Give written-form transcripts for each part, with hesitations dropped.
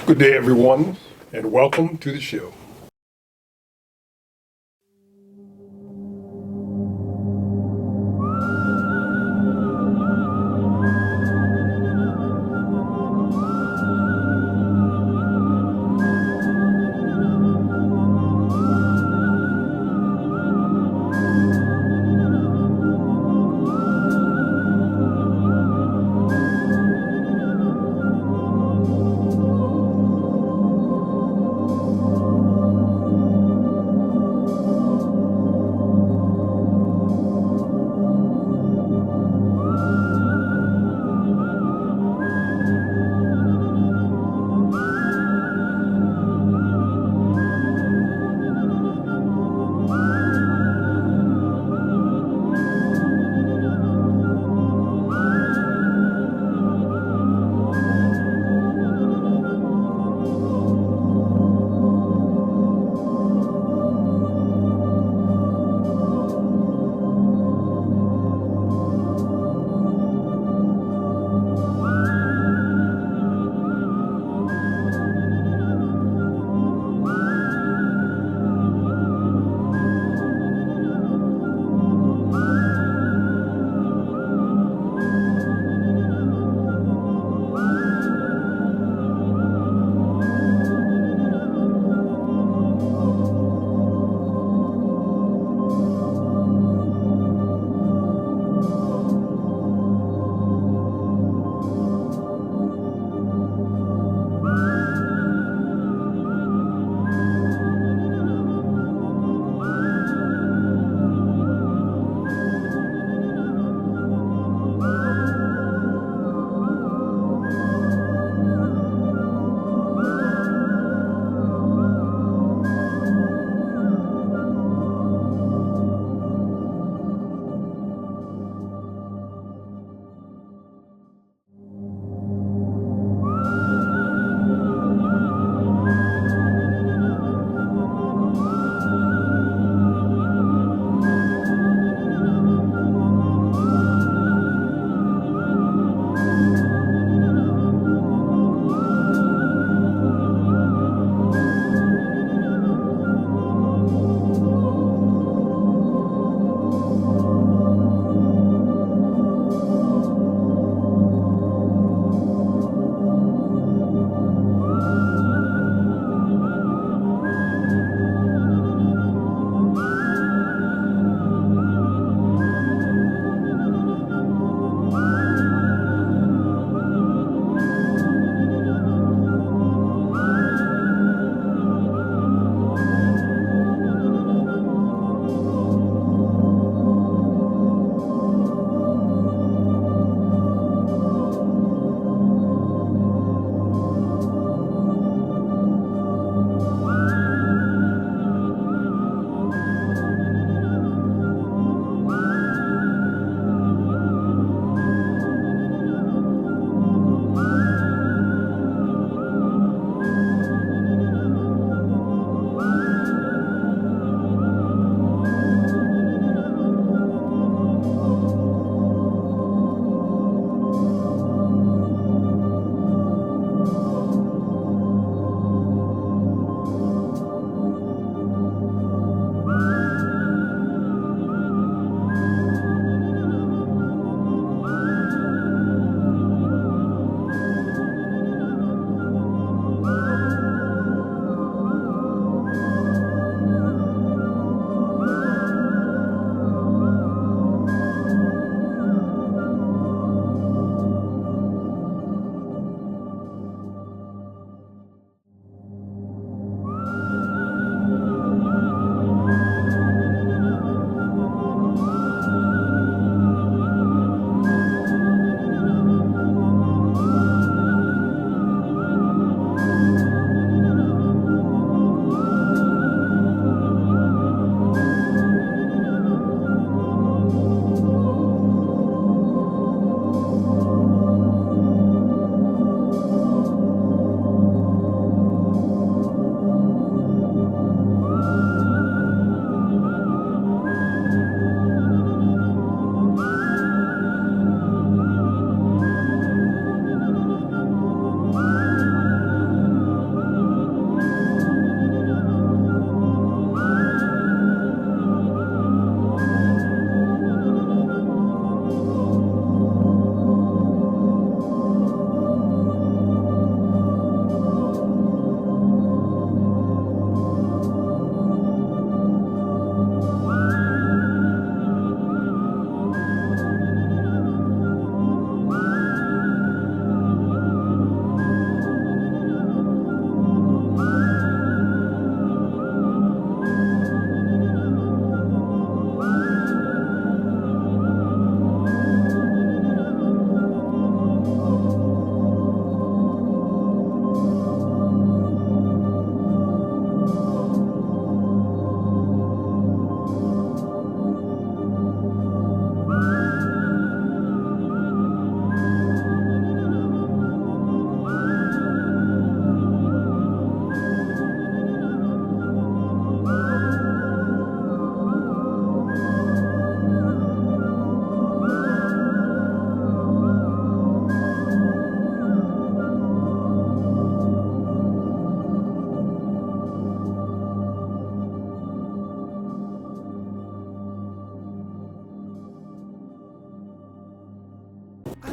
Good day, everyone, and welcome to the show.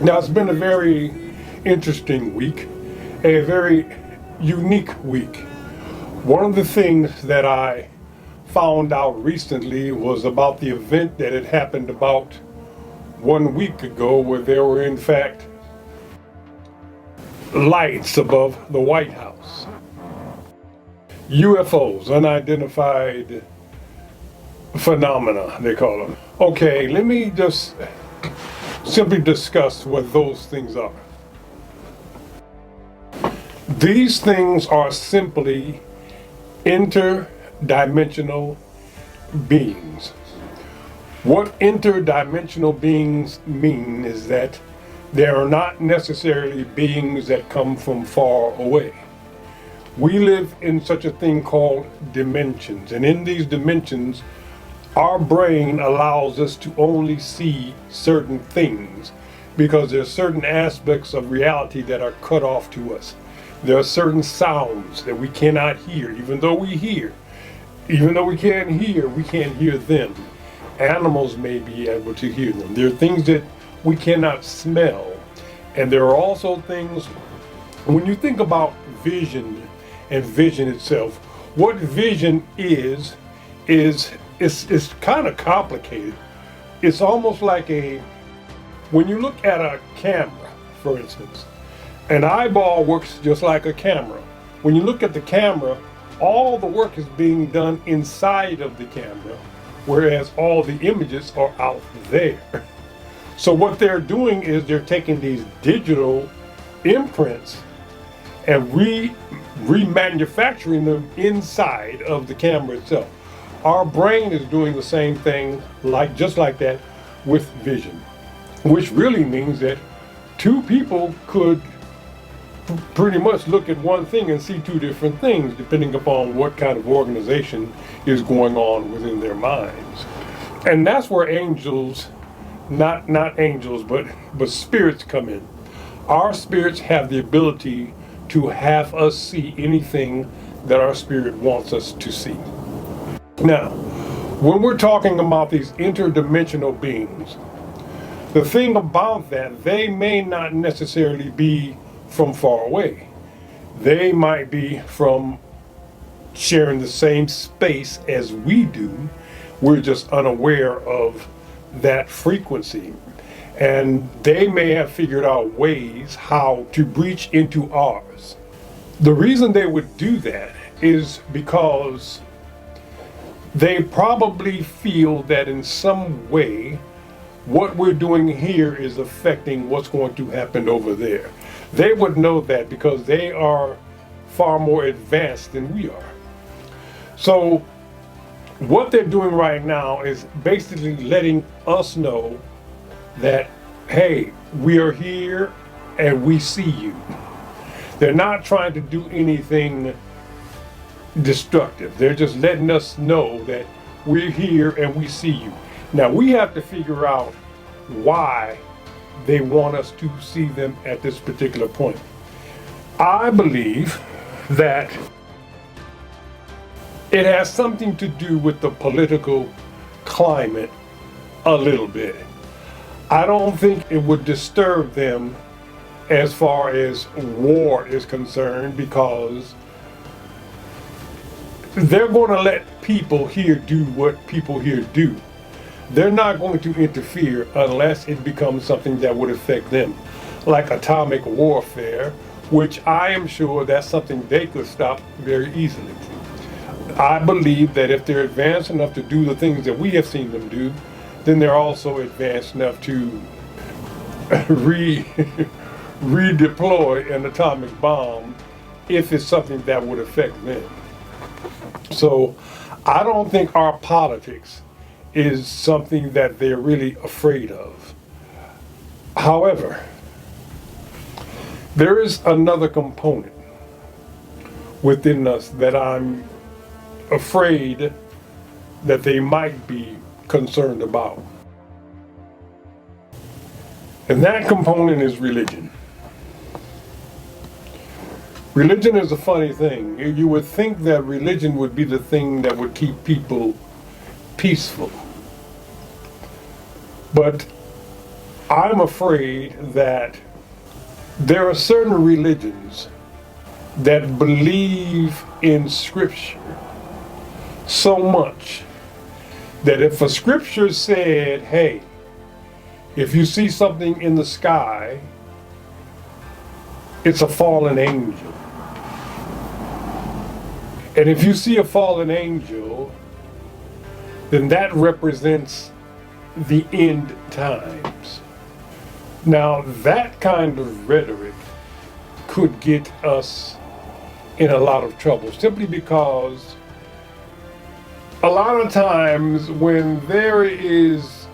Now, it's been a very interesting week, a very unique week. One of the things that I found out recently was about the event that had happened about 1 week ago, where there were in fact lights above the White House. UFOs, unidentified phenomena, they call them. Okay, let me just simply discuss what those things are. These things are simply interdimensional beings. What interdimensional beings mean is that they are not necessarily beings that come from far away. We live in such a thing called dimensions, and in these dimensions, our brain allows us to only see certain things because there are certain aspects of reality that are cut off to us. There are certain sounds that we cannot hear, even though we hear. Even though we can't hear them. Animals may be able to hear them. There are things that we cannot smell. And there are also things, when you think about vision and vision itself, what vision is kind of complicated. It's almost like when you look at a camera, for instance, an eyeball works just like a camera. When you look at the camera, all the work is being done inside of the camera, whereas all the images are out there. So what they're doing is they're taking these digital imprints and remanufacturing them inside of the camera itself. Our brain is doing the same thing, just like that, with vision, which really means that two people could pretty much look at one thing and see two different things, depending upon what kind of organization is going on within their minds. And that's where angels, not angels, but spirits come in. Our spirits have the ability to have us see anything that our spirit wants us to see. Now, when we're talking about these interdimensional beings, the thing about that, they may not necessarily be from far away. They might be from sharing the same space as we do. We're just unaware of that frequency. And they may have figured out ways how to breach into ours. The reason they would do that is because they probably feel that in some way what we're doing here is affecting what's going to happen over there. They would know that because they are far more advanced than we are. So what they're doing right now is basically letting us know that, hey, we are here and we see you. They're not trying to do anything destructive. They're just letting us know that we're here and we see you. Now we have to figure out why they want us to see them at this particular point. I believe that it has something to do with the political climate a little bit. I don't think it would disturb them as far as war is concerned, because they're going to let people here do what people here do. They're not going to interfere unless it becomes something that would affect them, like atomic warfare, which I am sure that's something they could stop very easily. I believe that if they're advanced enough to do the things that we have seen them do, then they're also advanced enough to redeploy an atomic bomb if it's something that would affect them. So I don't think our politics is something that they're really afraid of. However, there is another component within us that I'm afraid that they might be concerned about. And that component is religion. Religion is a funny thing. You would think that religion would be the thing that would keep people peaceful. But I'm afraid that there are certain religions that believe in Scripture so much that if a Scripture said, hey, if you see something in the sky, it's a fallen angel. And if you see a fallen angel, then that represents the end times. Now, that kind of rhetoric could get us in a lot of trouble, simply because a lot of times when there is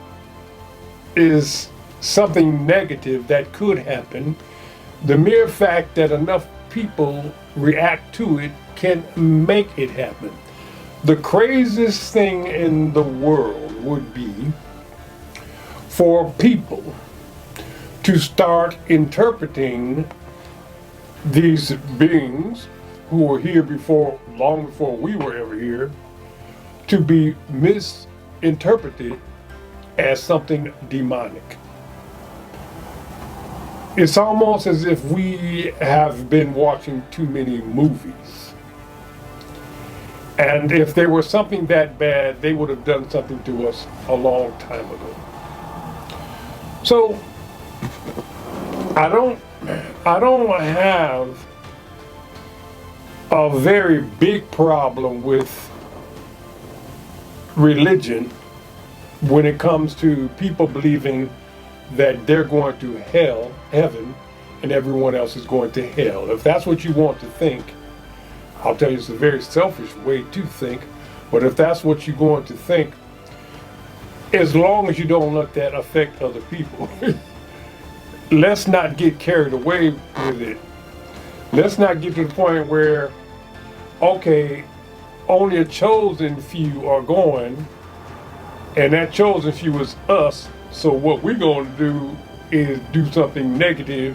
something negative that could happen, the mere fact that enough people react to it can make it happen. The craziest thing in the world would be for people to start interpreting these beings who were here before, long before we were ever here, to be misinterpreted as something demonic. It's almost as if we have been watching too many movies. And if there was something that bad, they would have done something to us a long time ago. So I don't have a very big problem with religion when it comes to people believing that they're going to heaven, and everyone else is going to hell. If that's what you want to think, I'll tell you it's a very selfish way to think, but if that's what you're going to think, as long as you don't let that affect other people, let's not get carried away with it. Let's not get to the point where, okay, only a chosen few are going, and that chosen few is us, so what we're going to do is do something negative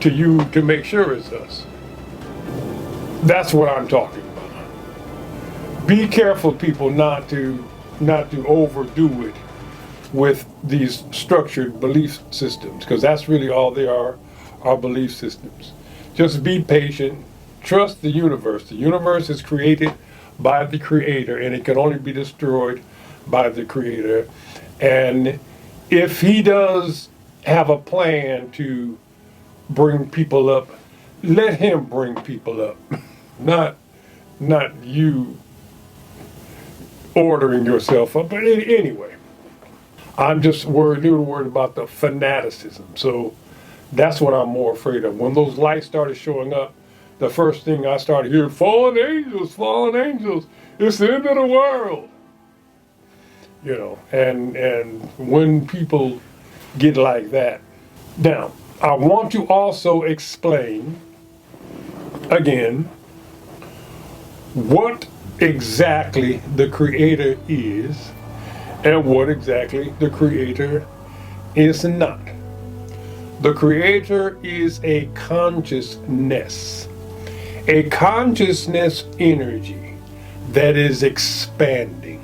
to you to make sure it's us. That's what I'm talking about. Be careful, people, not to overdo it with these structured belief systems, because that's really all they are belief systems. Just be patient. Trust the universe. The universe is created by the Creator, and it can only be destroyed by the Creator. And if He does have a plan to bring people up, let Him bring people up, not you ordering yourself up. But anyway, I'm just worried about the fanaticism. So that's what I'm more afraid of. When those lights started showing up, the first thing I started hearing, fallen angels, it's the end of the world. You know, and when people get like that. Now, I want to also explain again what exactly the Creator is and what exactly the Creator is not. The Creator is a consciousness energy that is expanding.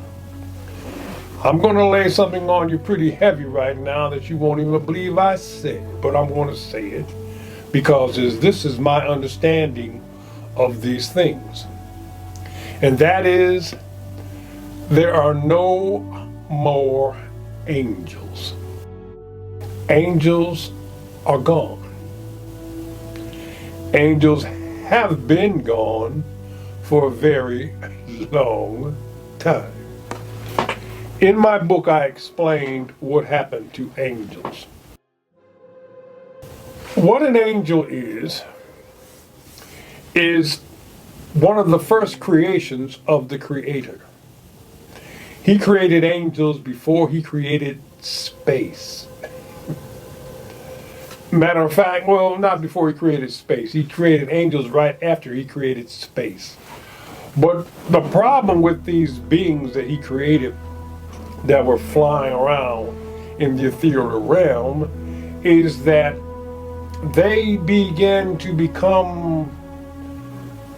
I'm going to lay something on you pretty heavy right now that you won't even believe I said, but I'm going to say it because this is my understanding of these things. And that is, there are no more angels. Angels are gone. Angels have been gone for a very long time. In my book, I explained what happened to angels. What an angel is one of the first creations of the Creator. He created angels before He created space. Matter of fact, well, not before He created space. He created angels right after He created space. But the problem with these beings that He created that were flying around in the ethereal realm is that they began to become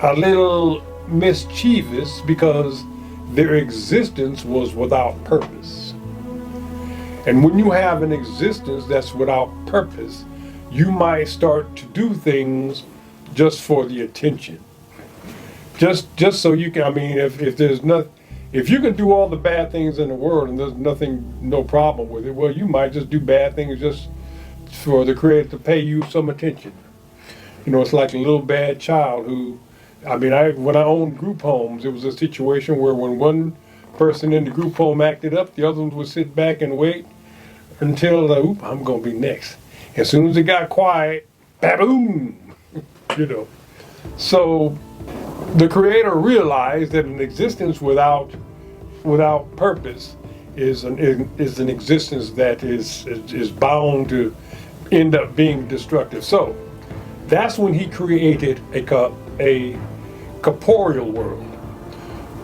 a little mischievous because their existence was without purpose. And when you have an existence that's without purpose, you might start to do things just for the attention. Just so you can, I mean, if there's not, if you can do all the bad things in the world and there's nothing, no problem with it, well, you might just do bad things just for the Creator to pay you some attention. You know, it's like a little bad child who, I mean, when I owned group homes, it was a situation where when one person in the group home acted up, the other ones would sit back and wait until, I'm going to be next. As soon as it got quiet, ba-boom, you know. So the Creator realized that an existence without purpose is an existence that is bound to end up being destructive. So that's when he created a corporeal world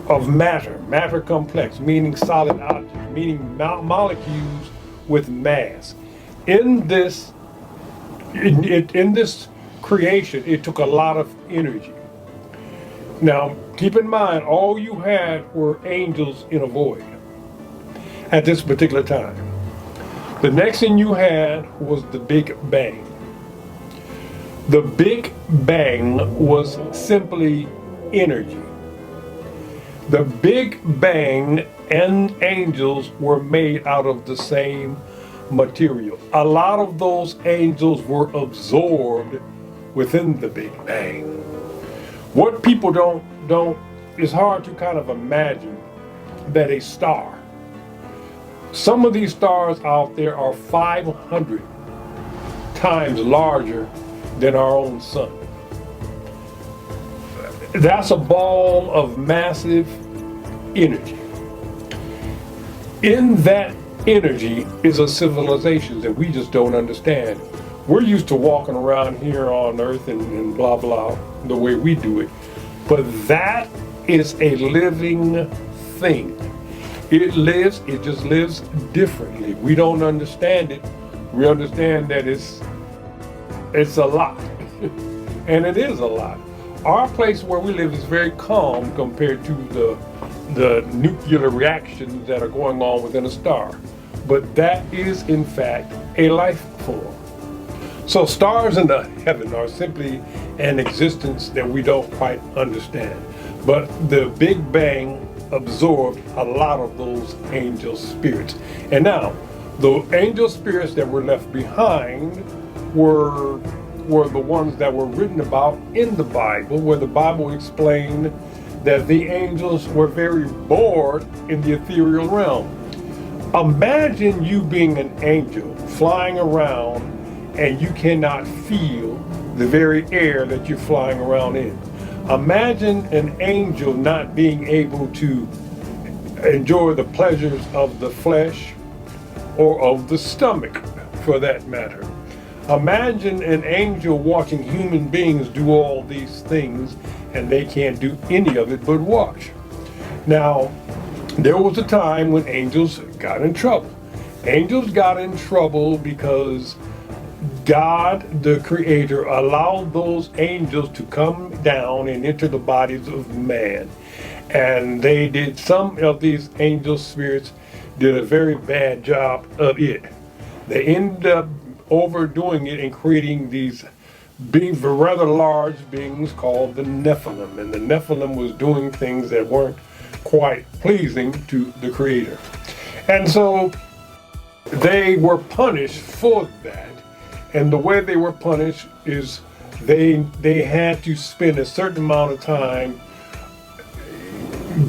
of matter complex, meaning solid objects, meaning molecules with mass. In this creation, it took a lot of energy. Now, keep in mind, all you had were angels in a void at this particular time. The next thing you had was the Big Bang. The Big Bang was simply energy. The Big Bang and angels were made out of the same material. A lot of those angels were absorbed within the Big Bang. What people don't, it's hard to kind of imagine that a star, some of these stars out there are 500 times larger than our own sun. That's a ball of massive energy. In that energy is a civilization that we just don't understand. We're used to walking around here on earth and blah blah the way we do it, but that is a living thing. It just lives differently. We don't understand it. We understand that it's a lot. And it is a lot. Our place where we live is very calm compared to the nuclear reactions that are going on within a star. But that is in fact a life form. So stars in the heaven are simply an existence that we don't quite understand. But the Big Bang absorbed a lot of those angel spirits. And now, the angel spirits that were left behind were the ones that were written about in the Bible, where the Bible explained that the angels were very bored in the ethereal realm. Imagine you being an angel flying around and you cannot feel the very air that you're flying around in. Imagine an angel not being able to enjoy the pleasures of the flesh or of the stomach, for that matter. Imagine an angel watching human beings do all these things and they can't do any of it but watch. Now, there was a time when angels got in trouble. Angels got in trouble because God, the Creator, allowed those angels to come down and enter the bodies of man. And some of these angel spirits did a very bad job of it. They ended up overdoing it and creating these beings, rather large beings called the Nephilim. And the Nephilim was doing things that weren't quite pleasing to the Creator. And so they were punished for that. And the way they were punished is they had to spend a certain amount of time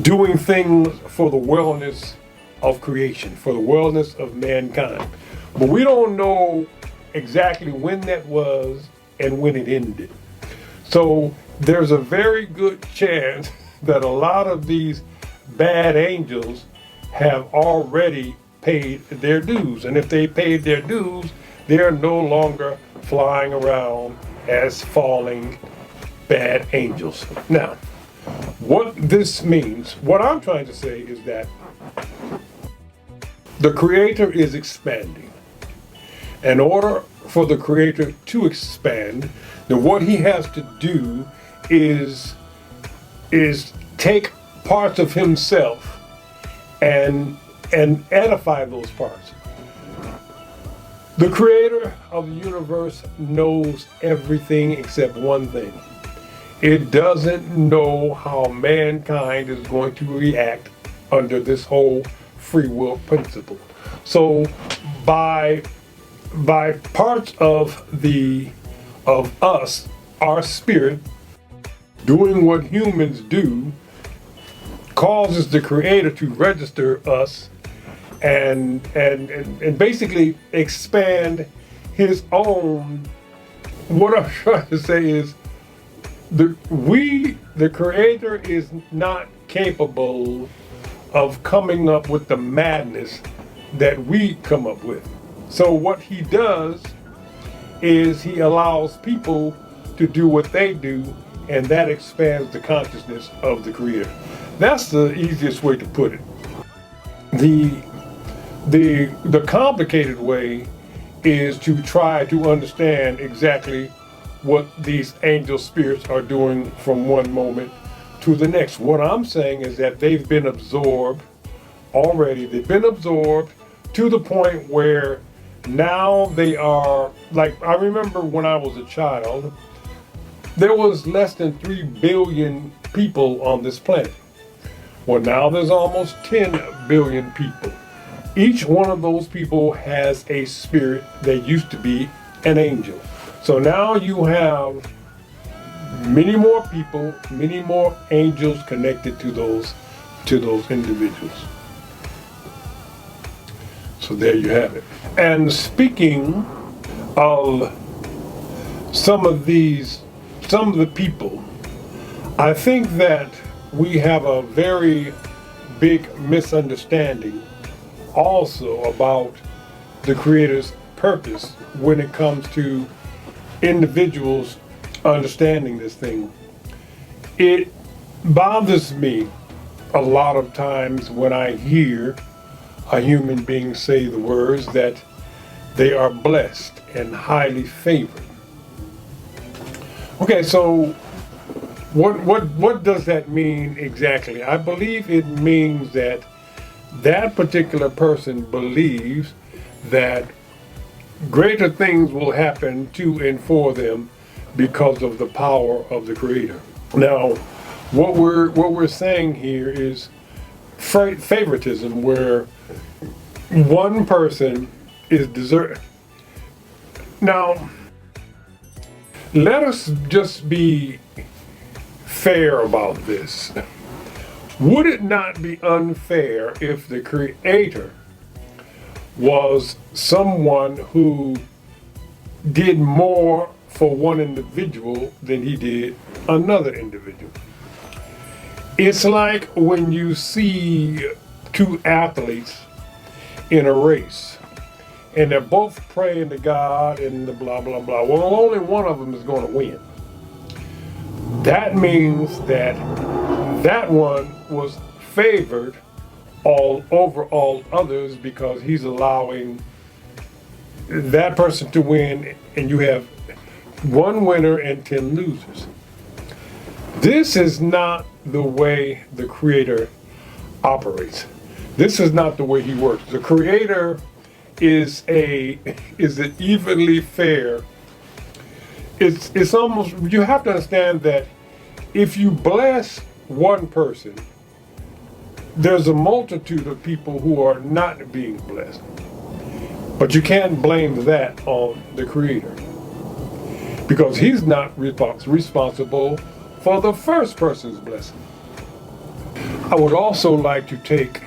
doing things for the wellness of creation, for the wellness of mankind. But we don't know exactly when that was and when it ended. So there's a very good chance that a lot of these bad angels have already paid their dues. And if they paid their dues, they're no longer flying around as falling bad angels. Now, what this means, what I'm trying to say is that the Creator is expanding. In order for the Creator to expand, then what he has to do is take parts of himself and edify those parts. The creator of the universe knows everything except one thing. It doesn't know how mankind is going to react under this whole free will principle. So by parts of us, our spirit, doing what humans do, causes the creator to register us and basically expand his own. What I'm trying to say is the creator is not capable of coming up with the madness that we come up with. So what he does is he allows people to do what they do, and that expands the consciousness of the creator. That's the easiest way to put it. The complicated way is to try to understand exactly what these angel spirits are doing from one moment to the next. What I'm saying is that they've been absorbed already. They've been absorbed to the point where now they are, like, I remember when I was a child, there was less than 3 billion people on this planet. Well, now there's almost 10 billion people. Each one of those people has a spirit that used to be an angel. So now you have many more people, many more angels connected to those individuals. So there you have it. And speaking of some of the people, I think that we have a very big misunderstanding also about the creator's purpose when it comes to individuals understanding this thing. It bothers me a lot of times when I hear a human being say the words that they are blessed and highly favored. Okay, so what does that mean exactly? I believe it means that that particular person believes that greater things will happen to and for them because of the power of the creator. Now, what we're saying here is favoritism, where one person is deserved. Now, let us just be fair about this. Would it not be unfair if the creator was someone who did more for one individual than he did another individual? It's like when you see two athletes in a race and they're both praying to God and the blah, blah, blah. Well, only one of them is going to win. That means that that one was favored all over all others because he's allowing that person to win, and you have one winner and 10 losers. This is not the way the creator operates. This is not the way he works. The creator is an evenly fair. It's almost, you have to understand that if you bless one person, there's a multitude of people who are not being blessed. But you can't blame that on the creator, because he's not responsible for the first person's blessing. I would also like to take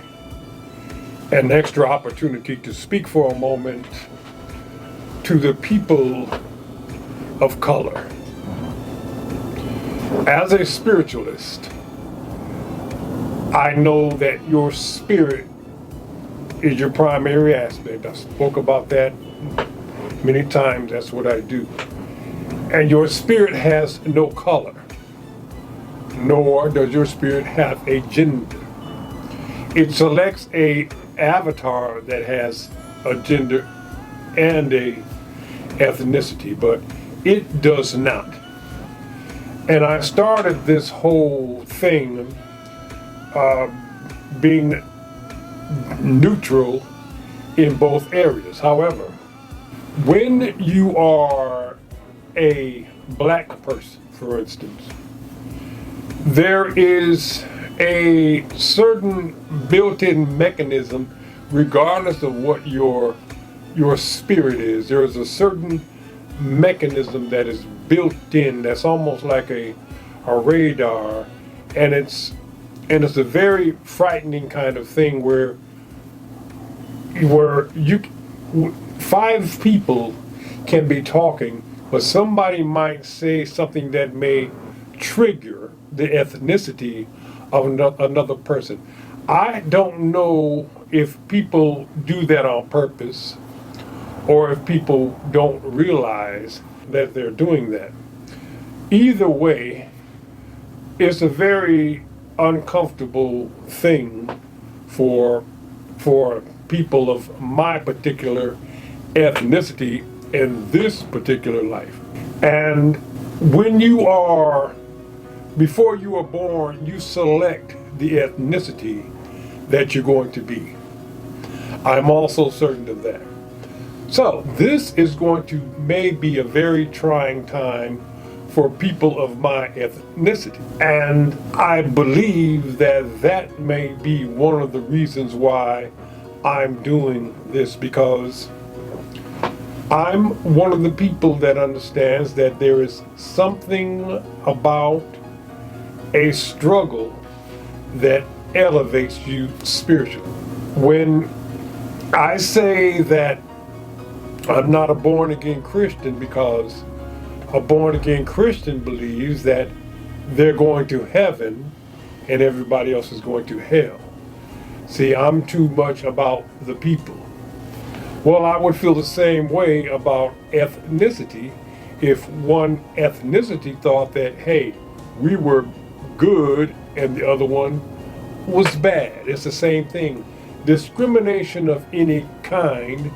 an extra opportunity to speak for a moment to the people of color. As a spiritualist, I know that your spirit is your primary aspect. I spoke about that many times. That's what I do. And your spirit has no color, nor does your spirit have a gender. It selects a avatar that has a gender and a ethnicity, but it does not. And I started this whole thing being neutral in both areas. However, When you are a black person, for instance, there is a certain built-in mechanism, regardless of what your spirit is. There is a certain mechanism that is built in, that's almost like a radar, and it's a very frightening kind of thing where you 5 people can be talking, but somebody might say something that may trigger the ethnicity of another person. I don't know if people do that on purpose or if people don't realize that they're doing that. Either way, it's a very uncomfortable thing for people of my particular ethnicity in this particular life. And when you are, before you are born, you select the ethnicity that you're going to be. I'm also certain of that. So this is going to may be a very trying time for people of my ethnicity. And I believe that that may be one of the reasons why I'm doing this, because I'm one of the people that understands that there is something about a struggle that elevates you spiritually. When I say that I'm not a born-again Christian, because a born-again Christian believes that they're going to heaven and everybody else is going to hell. See, I'm too much about the people. Well, I would feel the same way about ethnicity if one ethnicity thought that, hey, we were good and the other one was bad. It's the same thing. Discrimination of any kind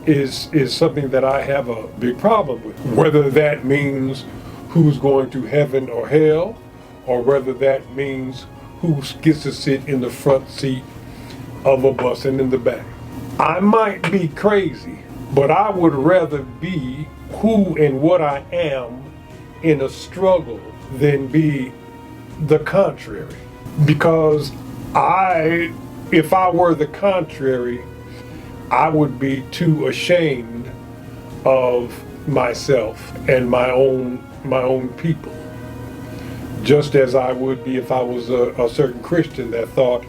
is something that I have a big problem with. Whether that means who's going to heaven or hell, or whether that means who gets to sit in the front seat of a bus and in the back. I might be crazy, but I would rather be who and what I am in a struggle than be the contrary. Because if I were the contrary, I would be too ashamed of myself and my own people. Just as I would be if I was a certain Christian that thought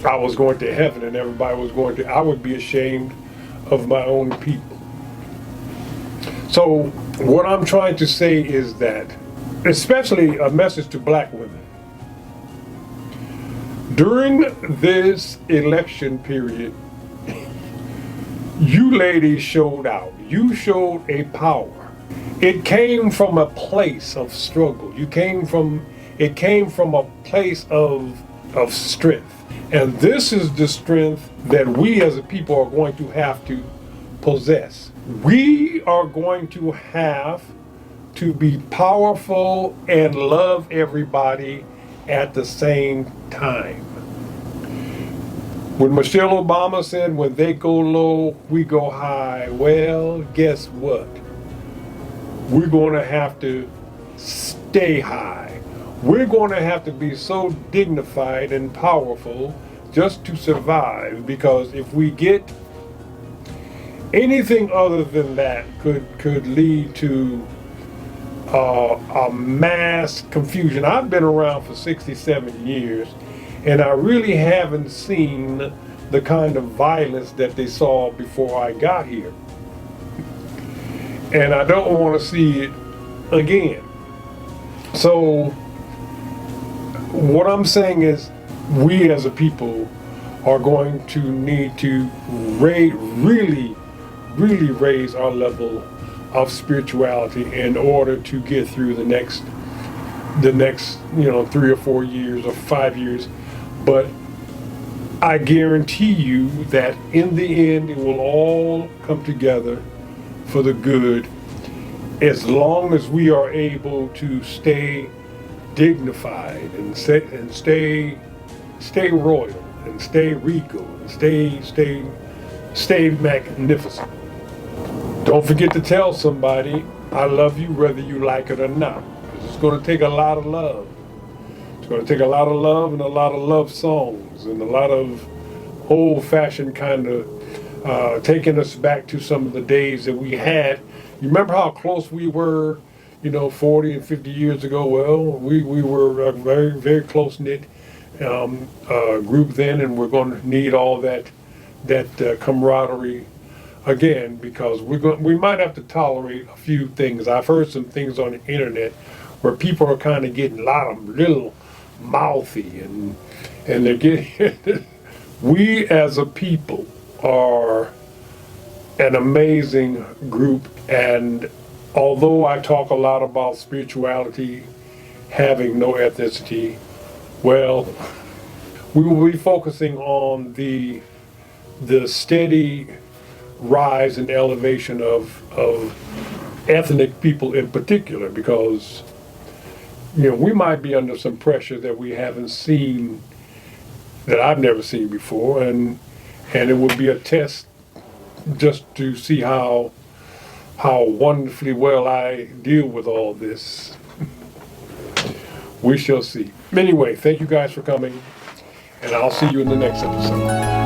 I was going to heaven and everybody was going to, I would be ashamed of my own people. So what I'm trying to say is that, especially a message to black women, during this election period, you ladies showed out. You showed a power. It came from a place of struggle. It came from a place of strength. And this is the strength that we as a people are going to have to possess. We are going to have to be powerful and love everybody at the same time. When Michelle Obama said, when they go low, we go high, well, guess what? We're going to have to stay high. We're going to have to be so dignified and powerful just to survive, because if we get anything other than that could lead to a mass confusion. I've been around for 67 years, and I really haven't seen the kind of violence that they saw before I got here. And I don't want to see it again. So what I'm saying is, we as a people are going to need to really raise our level of spirituality in order to get through the next 3 or 4 years or 5 years. But I guarantee you that in the end it will all come together for the good, as long as we are able to stay dignified and stay royal and stay regal and stay magnificent. Don't forget to tell somebody, I love you whether you like it or not. It's going to take a lot of love. It's going to take a lot of love and a lot of love songs and a lot of old-fashioned kind of taking us back to some of the days that we had. You remember how close we were, 40 and 50 years ago? Well, we were a very, very close-knit group then, and we're going to need all that camaraderie again, because we might have to tolerate a few things. I've heard some things on the internet where people are kind of getting a lot of little mouthy, and they're getting. We as a people are an amazing group, and although I talk a lot about spirituality having no ethnicity, well, we will be focusing on the steady rise and elevation of ethnic people in particular, because we might be under some pressure that we haven't seen, that I've never seen before, and it would be a test just to see how wonderfully well I deal with all this. We shall see. Anyway, thank you guys for coming, and I'll see you in the next episode.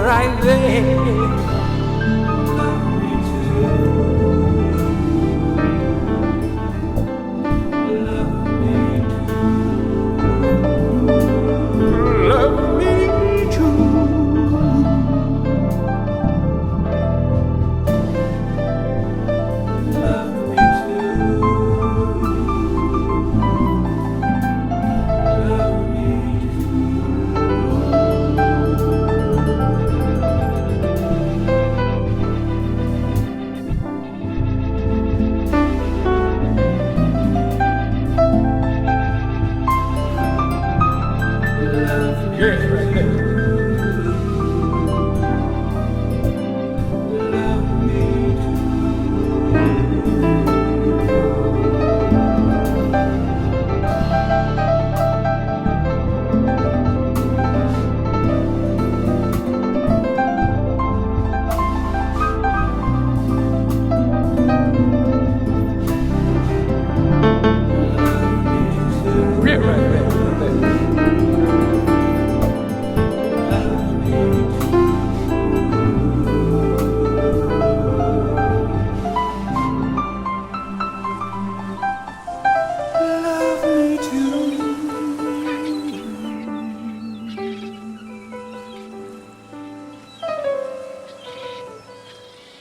Right there. Love me too. Yes, right there. Yeah, right there.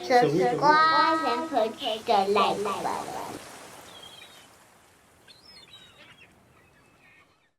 Subscribe and push the like button.